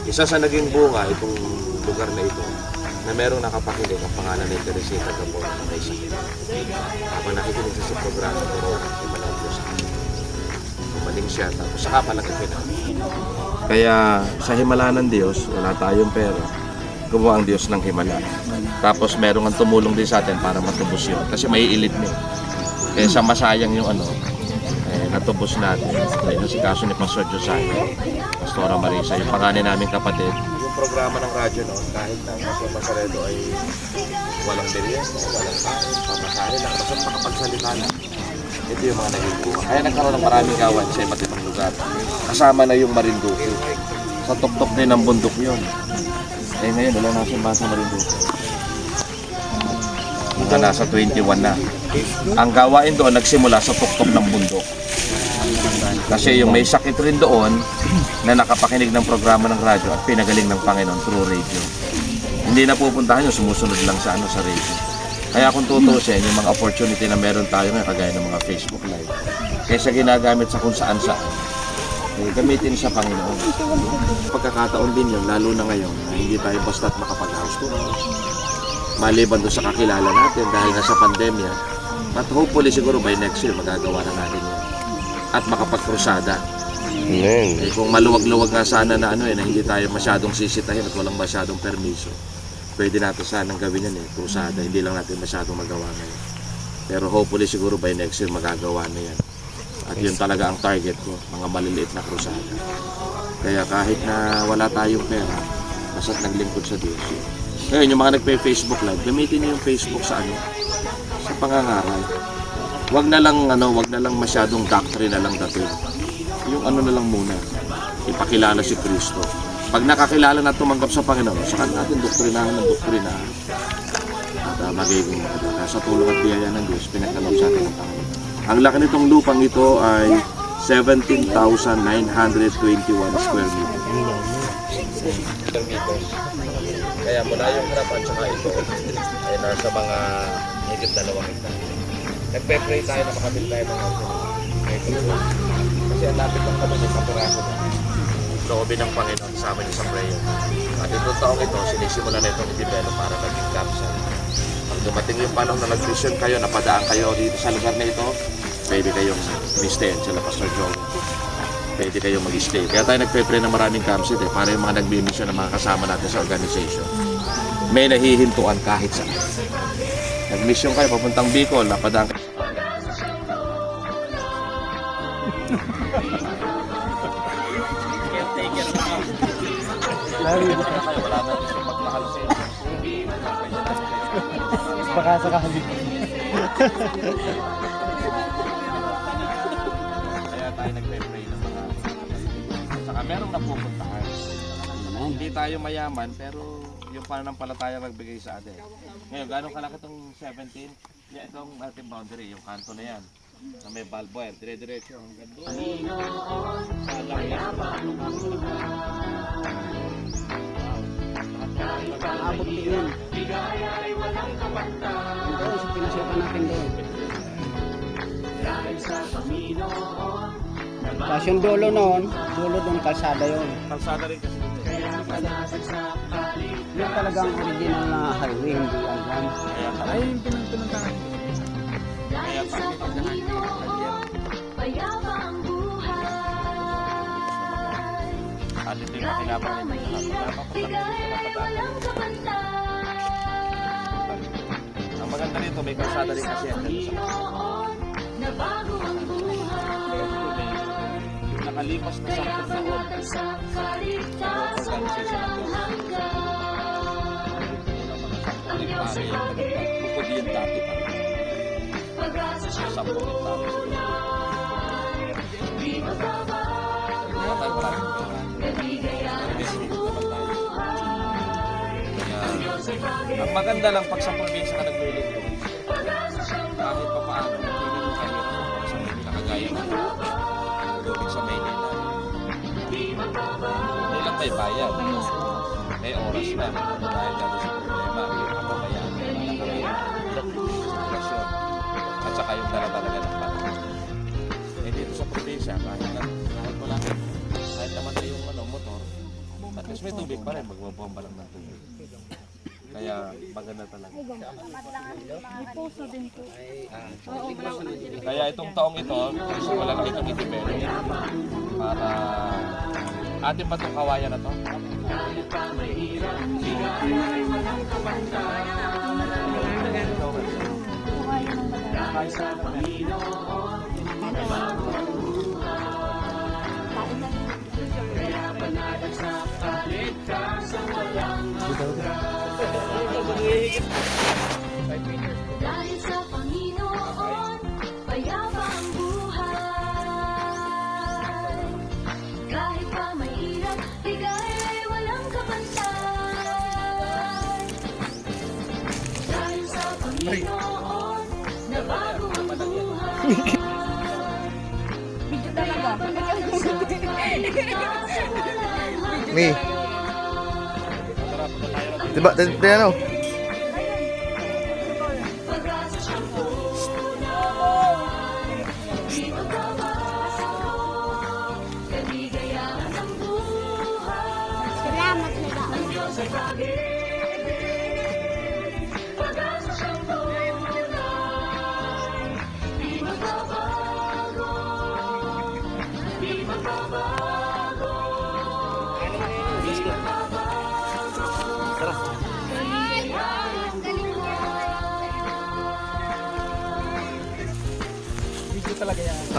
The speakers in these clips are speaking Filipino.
Isa sa naging bunga itong lugar na ito na merong nakapakinig ang pangalan ni Teresita Gabon na may sakit. Habang nakikinig sa programa, pero imanong Diyos sa akin. Umaling siya, tapos saka palaki pinag. Kaya sa himala ng Diyos, wala tayong pera. Gumawa ang Diyos ng himala. Tapos merong ang tumulong din sa atin para matubos yun. Kasi may ilit na. Kaya sa masayang yung natubos natin. Ayun si kaso ni Pastor Josiah, Pastora Marisa, yung panganin namin kapatid. Yung programa ng radyo noon, kahit na Pastor Masaredo ay walang merienda, walang kain, pamasahin lang, basta makapagsalita lang. Ito yung mga naging buwan. Kaya nagkaroon ng maraming gawan sa iba't ibang lugar. Kasama na yung Marinduque. Sa tuktok din ng bundok yun. Eh ngayon, wala na siyang basa Marinduque. Mga nasa 21 na. Ang gawain doon nagsimula sa tuktok ng bundok. Kasi yung may sakit rin doon na nakapakinig ng programa ng radyo at pinagaling ng Panginoon through radio. Hindi na pupuntahan yun, sumusunod lang sa radio. Kaya kung tutusin, yung mga opportunity na meron tayo ngayon, kagaya ng mga Facebook Live, kaysa ginagamit sa kung saan-saan, gamitin sa Panginoon. Pagkakataon din yun, lalo na ngayon, na hindi tayo basta't makapag-house tour. Maliban doon sa kakilala natin dahil nga sa pandemya, but hopefully siguro by next year, magagawa na natin yan. At makapagkrusada. Amen. Kung maluwag-luwag nga sana na na hindi tayo masyadong sisitahin at walang masyadong permiso, pwede natin sanang gawin yan krusada. Hindi lang natin masyadong magawa ngayon. Pero hopefully siguro by next year magagawa na yan. At yun talaga ang target ko, mga maliliit na krusada. Kaya kahit na wala tayong pera, basta't naglingkod sa Diyos. Ngayon, yung mga nagpe-Facebook live, gamitin niyo yung Facebook sa sa pangangaral. Wag na lang masyadong doctrine na lang dating. Yung na lang muna, ipakilala si Kristo. Pag nakakilala na tumanggap sa Panginoon, saka natin doktrinahan ng doktrinahan. At magiging sa tulong at biyaya ng Diyos, pinagkaloob sa atin ng Panginoon. Ang laki nitong lupang ito ay 17,921 square meters. Kaya mula yung harapan tsaka ito ay nasa mga higit 2 hektar. Nagpe-pray tayo na makabili tayo ng kasi ang lapit lang kami sa piraso na loobin ng Panginoon sa amin sa prayer. At itong taong ito, sinisimula na itong i-develop para maging campsite. Pag dumating yung panahon na nag-vision kayo, napadaan kayo dito sa lugar na ito, pwede kayong mag-stay sila Pastor Joe. Pwede kayong mag-stay. Kaya tayo nagpe-pray ng maraming campsite para yung mga nag-mission na mga kasama natin sa organization. May nahihintuan kahit saan. Nag-mission kayo, papuntang Bicol, napadaan kayo. Baka sakali. Kaya tayo nagpe-pray ng mga saka merong napupuntahan. Hindi tayo mayaman pero yung pananampalataya nagbigay sa atin. Ngayon, gano'ng kalaki itong 17? Yeah, itong ating boundary, yung kanto na yan. Na may bulb wire, dire-diretso hanggang doon. Sa laki. Abot din yun. Doon, sa pinasukan natin doon. Tapos yung dulo noon, dulo doon kalsada yun. Kalsada rin kasi dito. Yung talagang original na highway, hindi ang van. Ay, yung pinuntahan. Kaya pinuntahan. At ito yung makinabang nito. Ang maganda nito, may kalsada rin kasi yan. Nakalipas na 10 taon. Organization ng Diyos. Bukod yung dati pa. Sa 10 taon. Ang maganda lang pag sa probinsya ka naglilingkod, kahit pa paano, hindi mo kayo sa may nakagaya ng lubig sa Maynila. Hindi lang may bayad. May oras na. Dahil dito sa problema, yung kapamayaan, sitwasyon, at saka yung dala-dalaga ng panahon. Dito sa probinsya, kahit wala, kahit naman na yung motor, at least Tapos may tubig pa rin, magbabomba lang ng tubig. Kaya maganda talaga. May puso din po. Kaya itong taong ito, gusto ko lang itong i-develop para atin ba itong kawayan na to? Dahil sa Panginoon, payapa ang buhay. Kahit pa mahirap, bigay ay walang kapantay. Dahil sa Panginoon, nabago ang buhay. Video talaga. Mi. Diba, ano? Pag-asa siyang tunay, di magbabago, kaligayahan ang buhay. Salamat na ba? Ang Diyos ay pag-ibig, pag-asa siyang tunay, di magbabago, di magbabago, di magbabago. Kaligayahan ang buhay.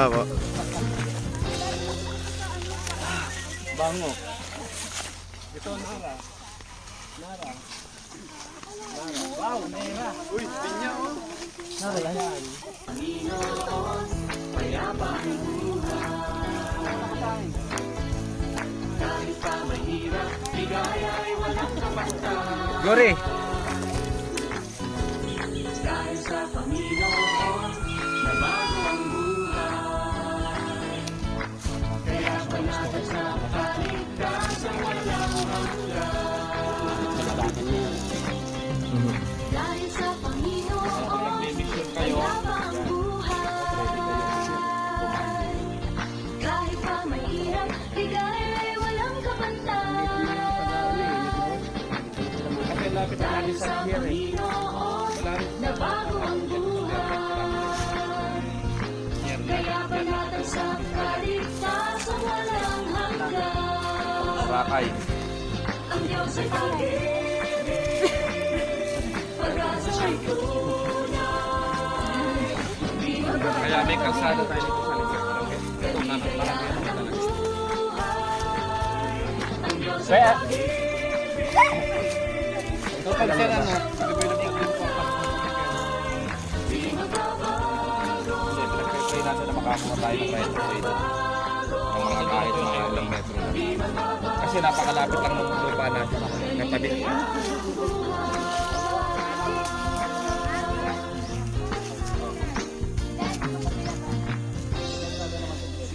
Ako. Bango. Gori. Dahil sa Panginoon, payapa ang buhay. Kahit pa mahirap, bigay ay walang kapantay. Dahil sa Panginoon, nabago ang buhay. Kaya banatan sa kaligtasan walang hanggan. Rakay. Ang Diyos ay pag-ibig, pag-asa siya'y tunay. Di magbabago Kaya may kalsada tayo dito sa likod. Ito namin parang ano talaga. ang Diyos ay Kaya, pag-ibig. ito pag sir, ano? Siyempre, pinag-try natin na makakuha tayo ng right of way doon. Ng mga kahit mga ilang metro na. Kasi napakalapit lang ng lupa natin. Natabi.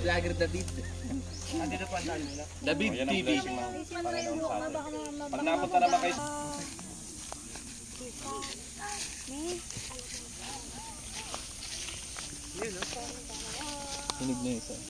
Vlogger David. David TV. Pag napunta naman kayo Hinig na isa.